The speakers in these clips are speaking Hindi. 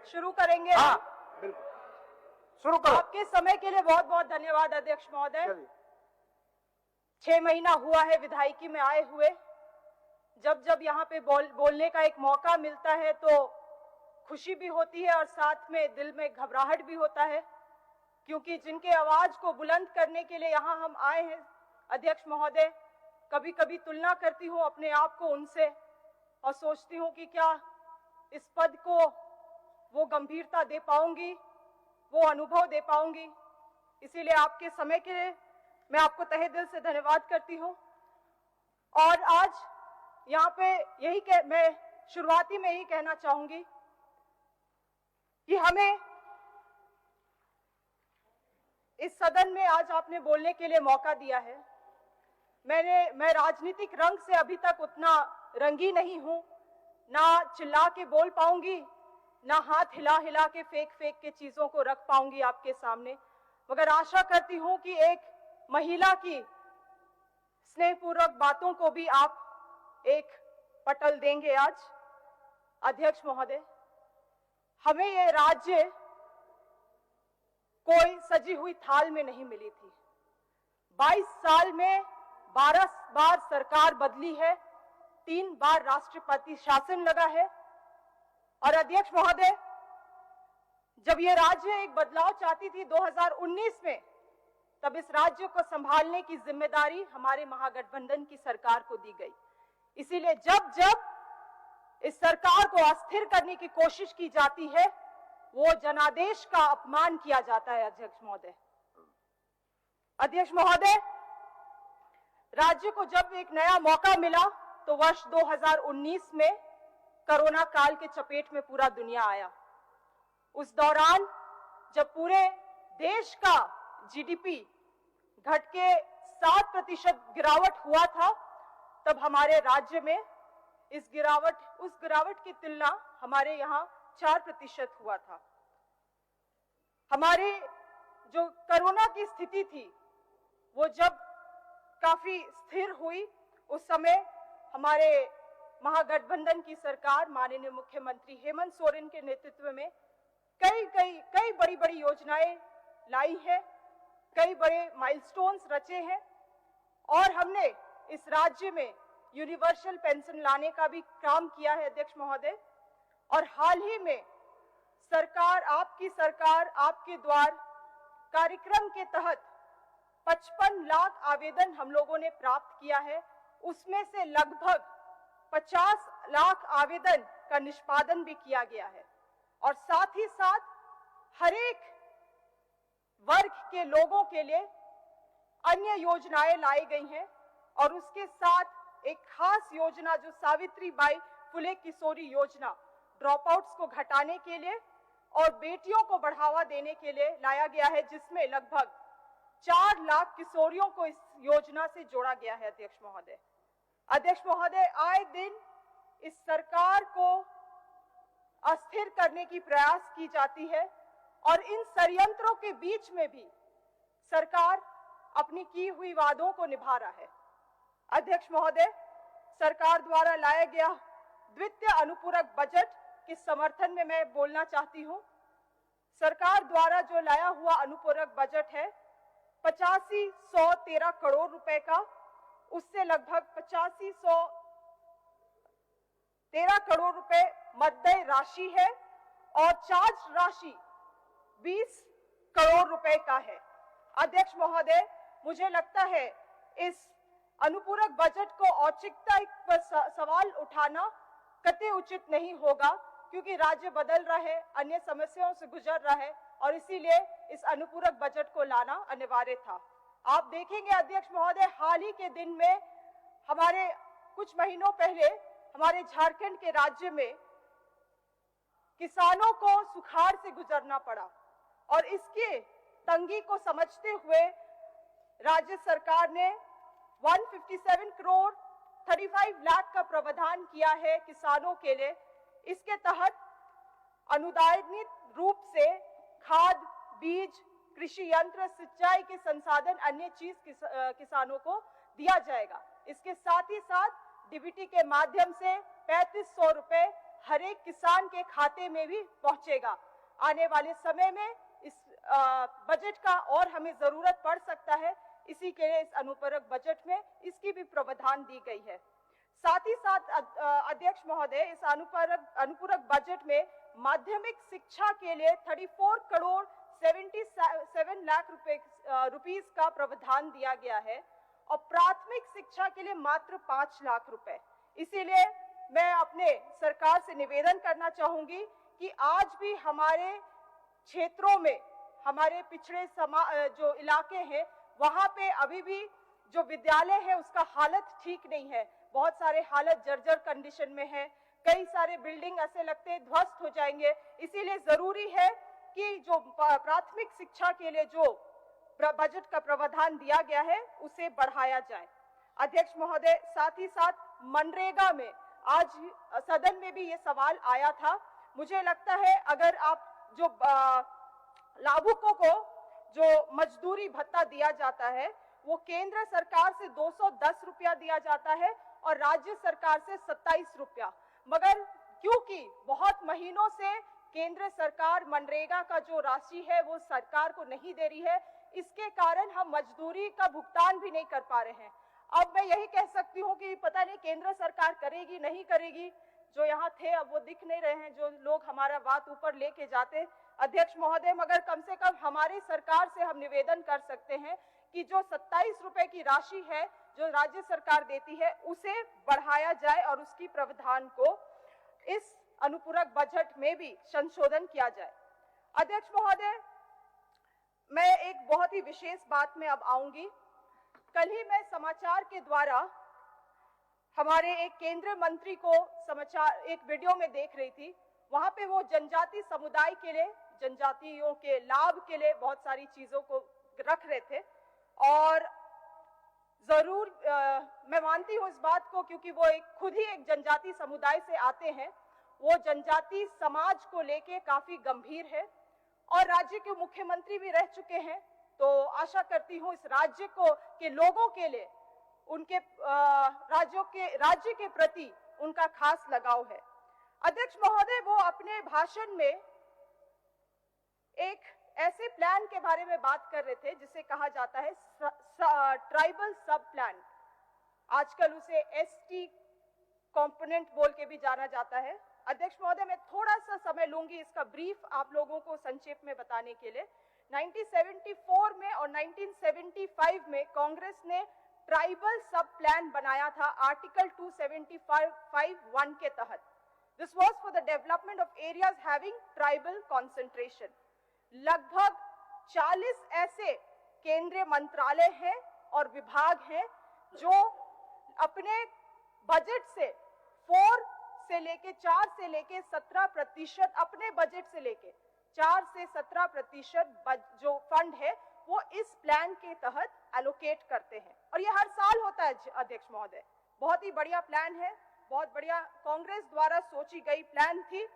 शुरू करेंगे। हाँ बिल्कुल, शुरू करो। आपके समय के लिए बहुत बहुत धन्यवाद अध्यक्ष महोदय। 6 महीना हुआ है विधायिकी में आए हुए। जब जब यहाँ पे बोलने का एक मौका मिलता है तो खुशी भी होती है और साथ में दिल में घबराहट भी होता है, क्योंकि जिनके आवाज को बुलंद करने के लिए यहाँ हम आए हैं अध्यक्ष महोदय, कभी कभी तुलना करती हूँ अपने आप को उनसे और सोचती हूँ कि क्या इस पद को वो गंभीरता दे पाऊंगी, वो अनुभव दे पाऊंगी। इसीलिए आपके समय के लिए मैं आपको तहे दिल से धन्यवाद करती हूँ। और आज यहाँ पे मैं शुरुआती में यही कहना चाहूंगी कि हमें इस सदन में आज आपने बोलने के लिए मौका दिया है। मैं राजनीतिक रंग से अभी तक उतना रंगी नहीं हूं, ना चिल्ला के बोल पाऊंगी, ना हाथ हिला हिला के फेंक के चीजों को रख पाऊंगी आपके सामने, मगर आशा करती हूं कि एक महिला की स्नेहपूर्वक बातों को भी आप एक पटल देंगे। आज अध्यक्ष महोदय, हमें ये राज्य कोई सजी हुई थाल में नहीं मिली थी। 22 साल में 12 बार सरकार बदली है, 3 बार राष्ट्रपति शासन लगा है। और अध्यक्ष महोदय, जब ये राज्य एक बदलाव चाहती थी 2019 में, तब इस राज्य को संभालने की जिम्मेदारी हमारे महागठबंधन की सरकार को दी गई। इसीलिए जब जब इस सरकार को अस्थिर करने की कोशिश की जाती है, वो जनादेश का अपमान किया जाता है। अध्यक्ष महोदय, राज्य को जब एक नया मौका मिला तो वर्ष 2019 में कोरोना काल के चपेट में पूरा दुनिया आया। उस दौरान जब पूरे देश का जीडीपी घट के 7% गिरावट हुआ था, तब हमारे राज्य में उस गिरावट की तुलना हमारे यहाँ 4% हुआ था। हमारे जो कोरोना की स्थिति थी वो जब काफी स्थिर हुई, उस समय हमारे महागठबंधन की सरकार माननीय मुख्यमंत्री हेमंत सोरेन के नेतृत्व में कई बड़ी योजनाएं लाई है, कई बड़े माइलस्टोन्स रचे हैं और हमने इस राज्य में यूनिवर्सल पेंशन लाने का भी काम किया है अध्यक्ष महोदय। और हाल ही में आपकी सरकार आपके द्वार कार्यक्रम के तहत 55 लाख आवेदन हम लोगों ने प्राप्त किया है। उसमें से लगभग 50 लाख आवेदन का निष्पादन भी किया गया है और साथ ही साथ हर एक वर्ग के लोगों के लिए अन्य योजनाएं लाई गई हैं। और उसके साथ एक खास योजना जो सावित्रीबाई फुले किशोरी योजना, ड्रॉप आउट्स को घटाने के लिए और बेटियों को बढ़ावा देने के लिए लाया गया है, जिसमें लगभग 4 लाख किशोरियों को इस योजना से जोड़ा गया है। अध्यक्ष महोदय, आए दिन इस सरकार को अस्थिर करने की प्रयास की जाती है और इन षड्यंत्रों के बीच में भी सरकार अपनी की हुई वादों को निभा रहा है। अध्यक्ष महोदय, सरकार द्वारा लाया गया द्वितीय अनुपूरक बजट के समर्थन में मैं बोलना चाहती हूं। सरकार द्वारा जो लाया हुआ अनुपूरक बजट है 8513 करोड़ रुपए का, उससे लगभग 8513 करोड़ रुपए मददेय राशि है और चार्ज राशि 20 करोड़ रुपए का है। अध्यक्ष महोदय, मुझे लगता है इस अनुपूरक बजट को औचित्यता पर सवाल उठाना कतई उचित नहीं होगा, क्योंकि राज्य बदल रहा है, अन्य समस्याओं से गुजर रहा है और इसीलिए इस अनुपूरक बजट को लाना अनिवार्य था। आप देखेंगे अध्यक्ष महोदय, हाल ही के दिन में कुछ महीनों पहले हमारे झारखंड के राज्य में किसानों को सुखाड़ से गुजरना पड़ा और इसके तंगी को समझते हुए राज्य सरकार ने 157 करोड़ 35 लाख का प्रावधान किया है किसानों के लिए। इसके तहत अनुदानित रूप से खाद, बीज, कृषि यंत्र, सिंचाई के संसाधन, अन्य चीज किसानों को दिया जाएगा। इसके साथ ही साथ डीबीटी के माध्यम से 3500 रुपए हर एक किसान के खाते में भी पहुंचेगा। आने वाले समय में इस बजट का और हमें जरूरत पड़ सकता है, इसी के लिए इस अनुपूरक बजट में इसकी भी प्रावधान दी गई है। साथ ही साथ अध्यक्ष महोदय, इस अनुपूरक बजट में माध्यमिक शिक्षा के लिए 34 करोड़ 77 लाख रुपीस का प्रावधान दिया गया है और प्राथमिक शिक्षा के लिए मात्र 5 लाख रुपए। इसीलिए मैं अपने सरकार से निवेदन करना चाहूंगी कि आज भी हमारे क्षेत्रों में, हमारे पिछड़े जो इलाके हैं, वहां पे अभी भी जो विद्यालय है उसका हालत ठीक नहीं है। बहुत सारे हालत जर्जर कंडीशन में है, कई सारे बिल्डिंग ऐसे लगते हैं ध्वस्त हो जाएंगे। इसीलिए जरूरी है कि जो प्राथमिक शिक्षा के लिए जो बजट का प्रावधान दिया गया है उसे बढ़ाया जाए। अध्यक्ष महोदय, साथ ही साथ मनरेगा में आज सदन में भी ये सवाल आया था। मुझे लगता है अगर आप जो लाभुकों को जो मजदूरी भत्ता दिया जाता है वो केंद्र सरकार से 210 रुपया दिया जाता है और राज्य सरकार से 27 रुपया, मगर क्योंकि बहुत महीनों से केंद्र सरकार मनरेगा का जो राशि है वो सरकार को नहीं दे रही है, इसके कारण हम मजदूरी का भुगतान भी नहीं कर पा रहे हैं। अब मैं यही कह सकती हूँ कि पता नहीं केंद्र सरकार करेगी नहीं करेगी। जो यहाँ थे अब वो दिख नहीं रहे हैं, जो लोग हमारा बात ऊपर लेके जाते। अध्यक्ष महोदय, मगर कम से कम हमारी सरकार से हम निवेदन कर सकते हैं कि जो 27 रुपए की राशि है जो राज्य सरकार देती है उसे बढ़ाया जाए और उसकी प्रावधान को इस अनुपूरक बजट में भी संशोधन किया जाए। अध्यक्ष महोदय, मैं एक बहुत ही विशेष बात में अब आऊंगी। कल ही मैं समाचार के द्वारा हमारे एक केंद्रीय मंत्री को समाचार एक वीडियो में देख रही थी। वहां पे वो जनजाति समुदाय के लिए, जनजातियों के लाभ के लिए बहुत सारी चीजों को रख रहे थे और जरूर मैं मानती हूँ इस बात को, क्योंकि वो खुद ही एक जनजाति समुदाय से आते हैं। वो जनजाति समाज को लेके काफी गंभीर है और राज्य के मुख्यमंत्री भी रह चुके हैं, तो आशा करती हूँ इस राज्य के लोगों के लिए उनके राज्य के प्रति उनका खास लगाव है। अध्यक्ष महोदय, वो अपने भाषण में एक ऐसे प्लान के बारे में बात कर रहे थे जिसे कहा जाता है ट्राइबल सब प्लान। आजकल उसे एसटी कंपोनेंट बोल के भी जाना जाता है। अध्यक्ष महोदय, मैं थोड़ा सा समय लूंगी इसका ब्रीफ आप लोगों को संक्षेप में बताने के लिए। 1974 में और 1975 में कांग्रेस ने ट्राइबल सब प्लान बनाया था आर्टिकल 275(1) के तहत। This was for the development of areas having tribal concentration. लगभग 40 ऐसे केंद्रीय मंत्रालय हैं और विभाग हैं जो अपने बजट से 4 से लेके 17% अपने बजट से लेके 4 से 17% जो फंड है वो इस प्लान के तहत एलोकेट करते हैं और ये हर साल होता है। अध्यक्ष महोदय, बहुत ही बढ़िया प्लान है, बहुत बढ़िया कांग्रेस द्वारा सोची गई प्लान थी।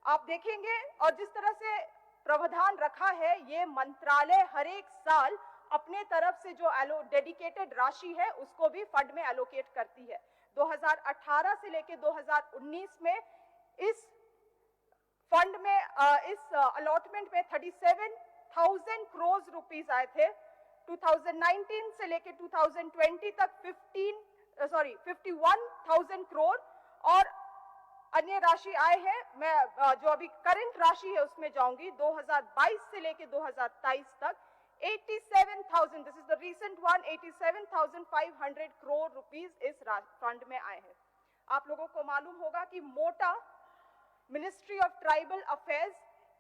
आप देखेंगे और जिस तरह से प्रावधान रखा है, ये मंत्रालय हर एक साल अपने तरफ से जो डेडिकेटेड राशि है उसको भी फंड में एलोकेट करती है। 2018 से लेके 2019 में इस फंड में इस अलॉटमेंट में 37,000 करोड़ रुपीस आए थे। 2019 से लेके 2020 तक 51,000 करोड़ और अन्य राशि आए हैं। मैं जो अभी करंट राशि है उसमें जाऊंगी। 2022 से लेके 2023 तक 87,000, this is the recent one, 87,500 crore rupees इस फंड में आए हैं। आप लोगों को मालूम होगा कि मोटा मिनिस्ट्री ऑफ ट्राइबल अफेयर्स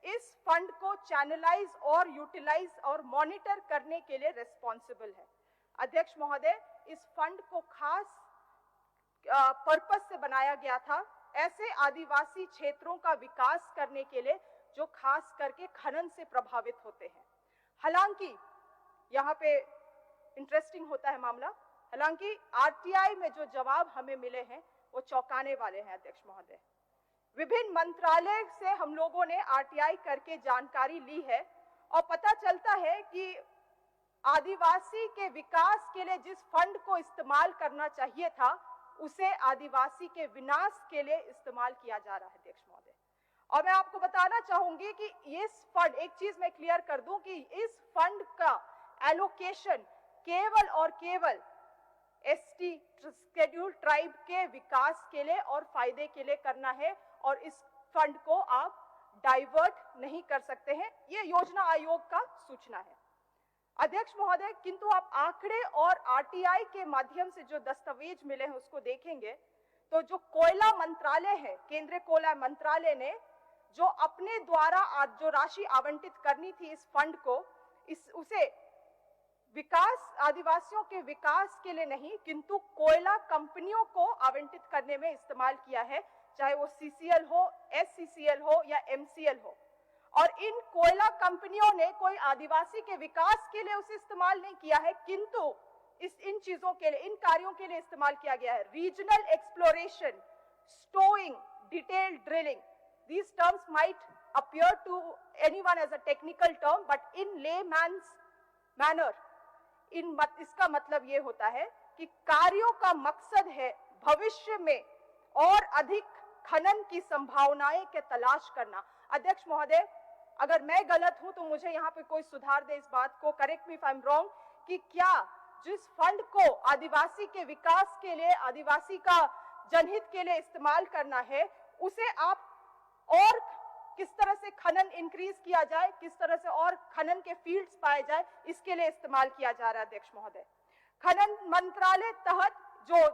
इस फंड को चैनलाइज और यूटिलाइज और मॉनिटर करने के लिए रिस्पॉन्सिबल है। अध्यक्ष महोदय, इस फंड को खास पर्पस से बनाया गया था ऐसे आदिवासी क्षेत्रों का विकास करने के लिए जो खास करके खनन से प्रभावित होते हैं। हालांकि यहाँ पे इंटरेस्टिंग होता है मामला, हालांकि आरटीआई में जो जवाब हमें मिले हैं वो चौंकाने वाले हैं। अध्यक्ष महोदय, विभिन्न मंत्रालय से हम लोगों ने आरटीआई करके जानकारी ली है और पता चलता है कि आदिवासी के विकास के लिए जिस फंड को इस्तेमाल करना चाहिए था उसे आदिवासी के विनाश के लिए इस्तेमाल किया जा रहा है अध्यक्ष महोदय। और मैं आपको बताना चाहूंगी कि इस फंड, एक चीज मैं क्लियर कर दूं कि इस फंड का एलोकेशन केवल और केवल एसटी शेड्यूल ट्राइब के विकास के लिए और फायदे के लिए करना है और इस फंड को आप डाइवर्ट नहीं कर सकते हैं। ये योजना आयोग का सूचना है अध्यक्ष महोदय। किंतु आप आंकड़े और आरटीआई के माध्यम से जो दस्तावेज मिले हैं उसको देखेंगे तो जो कोयला मंत्रालय है, केंद्रीय कोयला मंत्रालय ने जो अपने द्वारा जो राशि आवंटित करनी थी इस फंड को, उसे विकास, आदिवासियों के विकास के लिए नहीं किंतु कोयला कंपनियों को आवंटित करने में इस्तेमाल किया है, चाहे वो सीसीएल हो, एससीसीएल हो या एमसीएल हो। और इन कोयला कंपनियों ने कोई आदिवासी के विकास के लिए उसे इस्तेमाल नहीं किया है किंतु इन चीजों के लिए, इन कार्यों के लिए इस्तेमाल किया गया है। Regional exploration, स्टोइंग, detailed drilling, these terms might appear to anyone as a technical term but in layman's manner इसका मतलब ये होता है कि कार्यों का मकसद है भविष्य में और अधिक खनन की संभावनाएं के तलाश करना। अध्यक्ष महोदय, अगर मैं गलत हूं तो मुझे यहाँ पे कोई सुधार दे इस बात को, correct me if I am wrong, कि क्या जिस फंड को आदिवासी के विकास के लिए, आदिवासी का जनहित के लिए इस्तेमाल करना है, उसे आप और किस तरह से खनन इंक्रीज किया जाए, किस तरह से और खनन के फील्ड्स पाए जाए, इसके लिए इस्तेमाल किया जा रहा है अध्यक्ष महोदय। खनन मंत्रालय तहत जो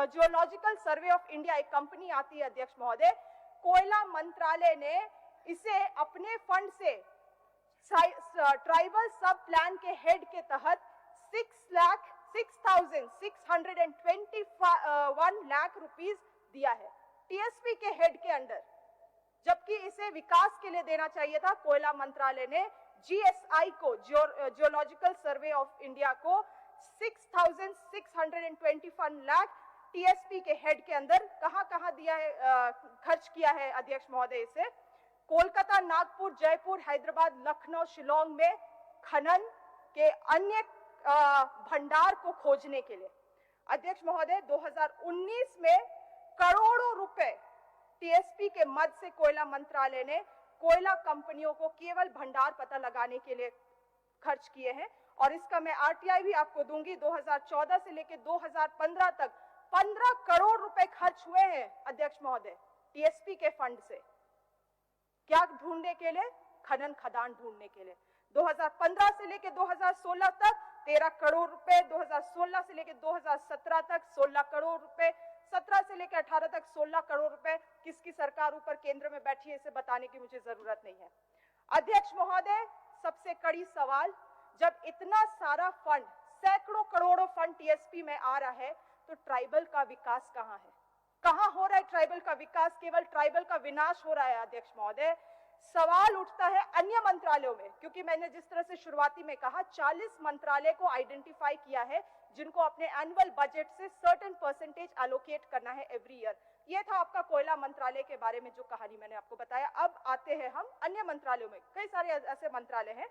जियोलॉजिकल सर्वे ऑफ इंडिया एक कंपनी आती है अध्यक्ष महोदय, कोयला मंत्रालय ने इसे अपने फंड से ट्राइबल सब प्लान के हेड के तहत 6,621 लाख रुपीस दिया है टीएसपी के हेड के अंडर, जबकि इसे विकास के लिए देना चाहिए था। कोयला मंत्रालय ने जीएसआई को, जियोलॉजिकल सर्वे ऑफ इंडिया को 6,621 लाख टीएसपी के हेड के अंदर कहां दिया है, खर्च किया है अध्यक्ष महोदय इसे? कोलकाता, नागपुर, जयपुर, हैदराबाद, लखनऊ, शिलोंग में खनन के अन्य भंडार को खोजने के लिए। अध्यक्ष महोदय, 2019 में करोड़ों रुपए टीएसपी के मद से कोयला मंत्रालय ने कोयला कंपनियों को केवल भंडार पता लगाने के लिए खर्च किए हैं। और इसका मैं आरटीआई भी आपको दूंगी। 2014 से लेकर 2015 तक 15 करोड़ रुपए खर्च हुए हैं अध्यक्ष महोदय टीएसपी के फंड से। क्या ढूंढने के लिए? खनन खदान ढूंढने के लिए। 2015 से लेकर 2016 तक 13 करोड़ रुपए, 2016 से लेकर 2017 तक 16 करोड़ रुपए, 17 से लेकर 18 तक 16 करोड़ रुपए। किसकी सरकार ऊपर केंद्र में बैठी है इसे बताने की मुझे जरूरत नहीं है। अध्यक्ष महोदय, सबसे कड़ी सवाल, जब इतना सारा फंड, सैकड़ों करोड़ों फंड टीएसपी में आ रहा है तो ट्राइबल का विकास कहां है? कहां हो रहा है ट्राइबल का विकास? केवल ट्राइबल का विनाश हो रहा है अध्यक्ष महोदय। सवाल उठता है अन्य मंत्रालयों में, क्योंकि मैंने जिस तरह से शुरुआती में कहा 40 मंत्रालय को आइडेंटिफाई किया है जिनको अपने एनुअल बजट से सर्टेन परसेंटेज एलोकेट करना है एवरी ईयर। ये था आपका कोयला मंत्रालय के बारे में जो कहानी मैंने आपको बताया। अब आते हैं हम अन्य मंत्रालयों में। कई सारे ऐसे मंत्रालय हैं।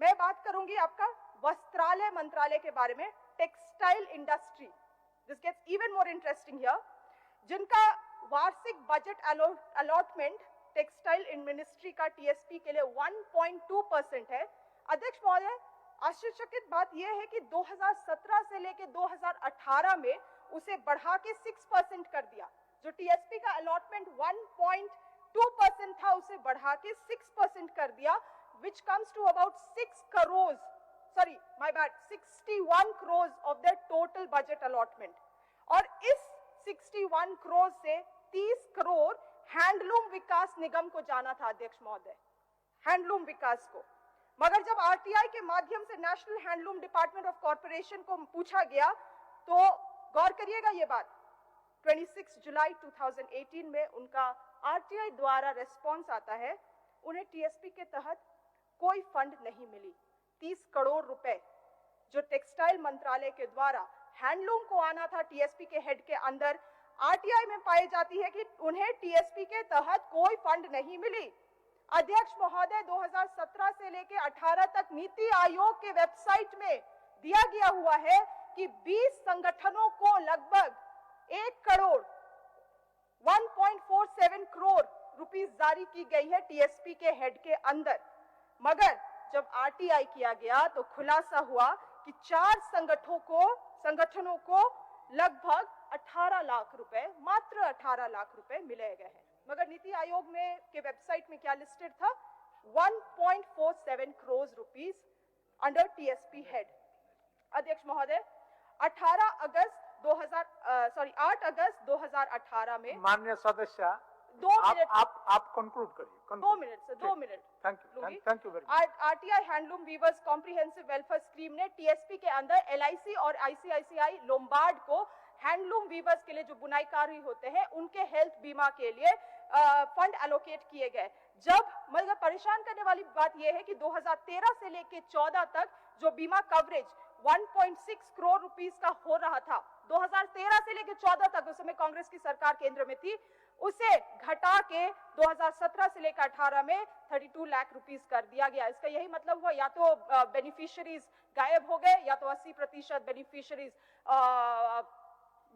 मैं बात करूंगी आपका वस्त्रालय मंत्रालय के बारे में, textile industry. This gets even more interesting here, जिनका वार्षिक बजट अलॉटमेंट टेक्सटाइल मिनिस्ट्री का टीएसपी के लिए 1.2% है। अध्यक्ष महोदय, आश्चर्यचकित बात यह है कि 2017 से लेकर 2018 में उसे बढ़ा के 6% कर दिया। जो टीएसपी का अलॉटमेंट 1.2% था उसे बढ़ा के 6% कर दिया, which comes to about 61 crores of their total budget allotment। और इस 61 crores से 30 करोड़ हैंडलूम विकास निगम को जाना था अध्यक्ष महोदय, हैंडलूम विकास को। मगर जब आरटीआई के माध्यम से national handloom department of corporation को पूछा गया तो गौर करिएगा ये बात, 26 जुलाई 2018 में उनका आरटीआई द्वारा रेस्पॉन्स आता है, उन्हें टीएसपी के तहत कोई फंड नहीं मिली। 30 करोड़ रुपए जो टेक्सटाइल मंत्रालय के द्वारा हैंडलूम को आना था टीएसपी के हेड के अंदर, आरटीआई में पाई जाती है कि उन्हें टीएसपी के तहत कोई फंड नहीं मिली। अध्यक्ष महोदय, 2017 से लेकर 18 तक नीति आयोग के वेबसाइट में दिया गया हुआ है कि 20 संगठनों को लगभग 1 करोड़ 1.47 करोड़ रुपीस जारी की गई है टीएसपी के हेड के अंदर। मगर जब आरटीआई किया गया तो खुलासा हुआ कि 4 संगठनों को लगभग 18 लाख रुपए, मात्र 18 लाख रुपए मिले गए हैं। मगर नीति आयोग में के वेबसाइट में क्या लिस्टेड था? 1.47 crore rupees under TSP head. अध्यक्ष महोदय, 8 अगस्त 2018 में माननीय सदस्य 2 मिनट आप कंक्लूड करिए। 2 मिनट से 2 minute thank you very much. RTI handloom weavers comprehensive welfare scheme ने टीएसपी के अंदर एलआईसी और आईसीआईसीआई लोम्बार्ड को हैंडलूम वीवर्स के लिए जो बुनाईकारी होते हैं उनके हेल्थ बीमा के लिए फंड एलोकेट किए गए। जब मगर परेशान करने वाली बात यह है कि 2013 से लेकर 14 तक जो बीमा कवरेज 1.6 करोड़ रुपीस का हो रहा था, 2013 से लेकर 14 तक, उस समय कांग्रेस की सरकार केंद्र में थी, उसे घटा के 2017 से लेकर 18 में 32 लाख रुपीस कर दिया गया। इसका यही मतलब हुआ या तो बेनिफिशियरीज गायब हो गए, या तो 80% बेनिफिशियरीज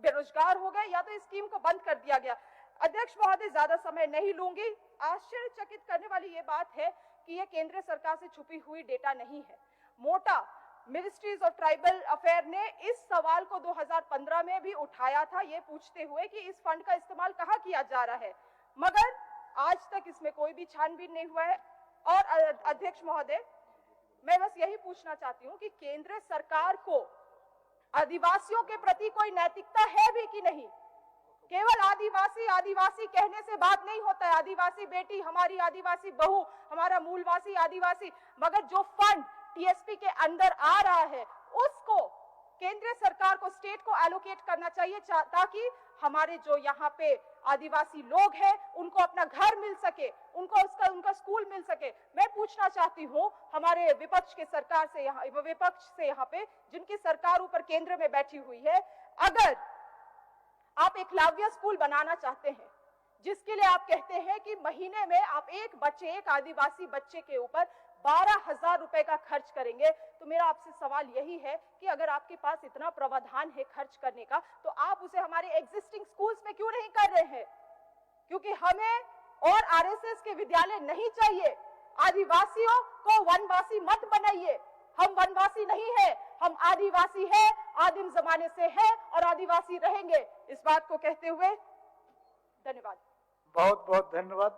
बेरोजगार हो गए, या तो इस स्कीम को बंद कर दिया गया। अध्यक्ष महोदय, ज्यादा समय नहीं लूंगी। आश्चर्यचकित करने वाली ये बात है कि यह केंद्र सरकार से छुपी हुई डेटा नहीं है। मोटा मिनिस्ट्रीज ऑफ ट्राइबल अफेयर ने इस सवाल को 2015 में भी उठाया था, ये पूछते हुए कि इस फंड का इस्तेमाल कहाँ किया जा रहा है, मगर आज तक इसमें कोई भी छानबीन नहीं हुआ है। और अध्यक्ष महोदय, मैं बस यही पूछना चाहती हूँ कि केंद्र सरकार को आदिवासियों के प्रति कोई नैतिकता है भी कि नहीं? केवल आदिवासी आदिवासी कहने से बात नहीं होता है। आदिवासी बेटी, हमारी आदिवासी बहू, हमारा मूलवासी आदिवासी, मगर जो फंड टीएसपी के अंदर आ रहा है उसको केंद्र सरकार को, स्टेट को एलोकेट करना चाहिए, ताकि हमारे जो यहाँ पे आदिवासी लोग हैं उनको अपना घर मिल सके, उनको उनका स्कूल मिल सके। मैं पूछना चाहती हूँ हमारे विपक्ष के सरकार से, विपक्ष से यहाँ पे जिनकी सरकार ऊपर केंद्र में बैठी हुई है, अगर आप एकलव्य स्कूल बनाना चाहते हैं, जिसके लिए आप कहते हैं कि महीने में आप एक आदिवासी बच्चे के ऊपर 12,000 रुपए का खर्च करेंगे, तो मेरा आपसे सवाल यही है कि अगर आपके पास इतना प्रावधान है खर्च करने का, तो आप उसे हमारे एग्जिस्टिंग स्कूल्स में क्यों नहीं कर रहे हैं? क्योंकि हमें और आरएसएस के विद्यालय नहीं चाहिए। आदिवासियों को वनवासी मत बनाइए। हम वनवासी नहीं है, हम आदिवासी है, आदिम जमाने से है और आदिवासी रहेंगे। इस बात को कहते हुए धन्यवाद। बहुत बहुत धन्यवाद।